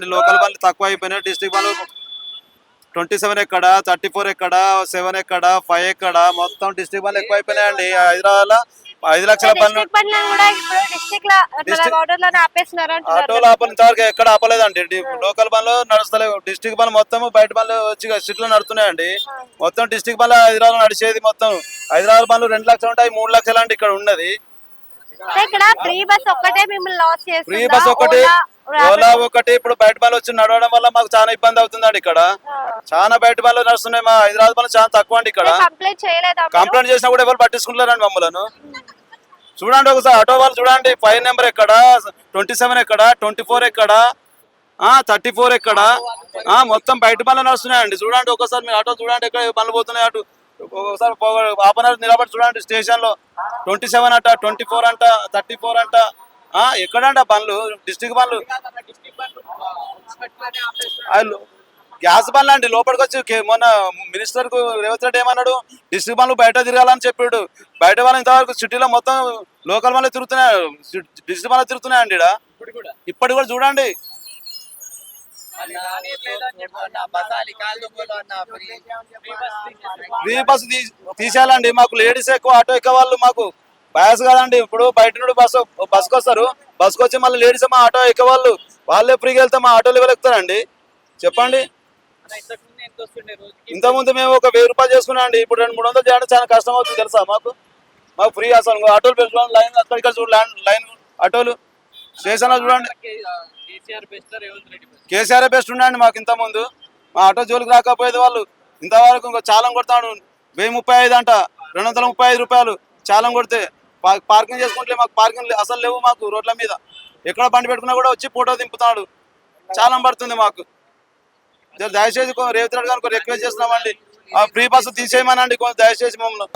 Local బండ్లు తక్కువ అయిపోయినాయి. డిస్ట్రిక్ట్ బండ్లు 27 ఎక్కడ, 34 ఎక్కడ, 7 ఎక్కడ, 5 ఎక్కడ, మొత్తం డిస్ట్రిక్ట్ బండ్లు ఎక్కువ అయిపోయినాయండి. హైదరాబాద్ లో 5 లక్షల బండ్లు ఆటోలు ఇంతవరకు ఎక్కడ ఆపలేదండి. లోకల్ బండ్లు నడుస్తలేవు. డిస్ట్రిక్ట్ బండ్లు మొత్తం బయట బండ్లు వచ్చి సిటీలో నడుతున్నాయండి. మొత్తం డిస్ట్రిక్ట్ బండ్లు హైదరాబాద్ నడిచేది మొత్తం హైదరాబాద్ బండ్లు 2 లక్షలు ఉంటాయి, 3 లక్షలు అంటే ఇక్కడ ఉన్నది. ఫ్రీ బస్ ఒకటి, ఓలా ఒకటి. ఇప్పుడు బయట బండ్లు వచ్చి నడవడం వల్ల మాకు చాలా ఇబ్బంది అవుతుందండి. ఇక్కడ చాలా బయట బండ్లు నడుస్తున్నాయి. మా హైదరాబాద్ బండ్లు చాలా తక్కువ అండి. ఇక్కడ కంప్లైంట్ చేసినా కూడా ఎవరు పట్టించుకుంటారండి మమ్మల్ని. చూడండి ఒకసారి ఆటో వాళ్ళు చూడండి. 5 నెంబర్ ఎక్కడ, 27 ఎక్కడ, 24 ఎక్కడ, 34 ఎక్కడ, మొత్తం బయట బండ్లు నడుస్తున్నాయండి. చూడండి ఒకసారి మీ ఆటో చూడండి ఎక్కడ బండ్లు పోతున్నాయి. అటు ఒకసారి ఆపనర్ నిలబడి చూడండి స్టేషన్ లో 27 అంట, 24 అంట, 34 అంట. ఎక్కడంట బండ్లు? డిస్ట్రిక్ట్ బండ్లు గ్యాస్ బండ్లు అండి. లోపలికి వచ్చి మొన్న మినిస్టర్ కు రేవంత్ రెడ్డి ఏమన్నాడు, డిస్ట్రిక్ట్ బండ్లు బయట తిరగాలని చెప్పాడు. బయట వాళ్ళు ఇంతవరకు సిటీలో మొత్తం లోకల్ బండ్లు తిరుగుతున్నాయి, డిస్ట్రిక్ట్ బండ్లు తిరుగుతున్నాయండి. ఇప్పటి కూడా చూడండి. ఫ్రీ బస్సు తీసేయాలండి. మాకు లేడీస్ ఎక్కువ ఆటో ఎక్కే వాళ్ళు మాకు బయాస్ కాదండి. ఇప్పుడు బయట నుండి బస్సుకు వస్తారు, బస్సుకు వచ్చి మళ్ళీ లేడీస్ మా ఆటో ఎక్కే వాళ్ళే ఫ్రీగా వెళ్తే మా ఆటోలు ఎవరెక్కుతారండి చెప్పండి. ఇంతకుముందు మేము ఒక 1000 రూపాయలు చేసుకున్నాం అండి. ఇప్పుడు 200-300 చేయడం చాలా కష్టం అవుతుంది తెలుసా మాకు ఫ్రీ అసలు ఆటోలు పెట్టుకోండి. లైన్ అక్కడ చూడు, లైన్ ఆటోలు స్టేషన్ లో చూడండి. కేసీఆర్ బెస్ట్ ఉండండి మాకు. ఇంత ముందు మా ఆటో జోలికి రాకపోయేది వాళ్ళు. ఇంతవరకు ఇంకో చాలం కొడతాడు 1035 అంట, 235 రూపాయలు చాలం కొడితే. పార్కింగ్ చేసుకుంటే మాకు పార్కింగ్ అసలు లేవు మాకు రోడ్ల మీద. ఎక్కడ బండి పెట్టుకున్నా కూడా వచ్చి ఫోటో దింపుతాడు. చాలం పడుతుంది మాకు. దయచేసి రేవంత్ రెడ్డి గారు రిక్వెస్ట్ చేస్తున్నామండి, ఫ్రీ బస్సు తీసేయమనండి దయచేసి మమ్మల్ని.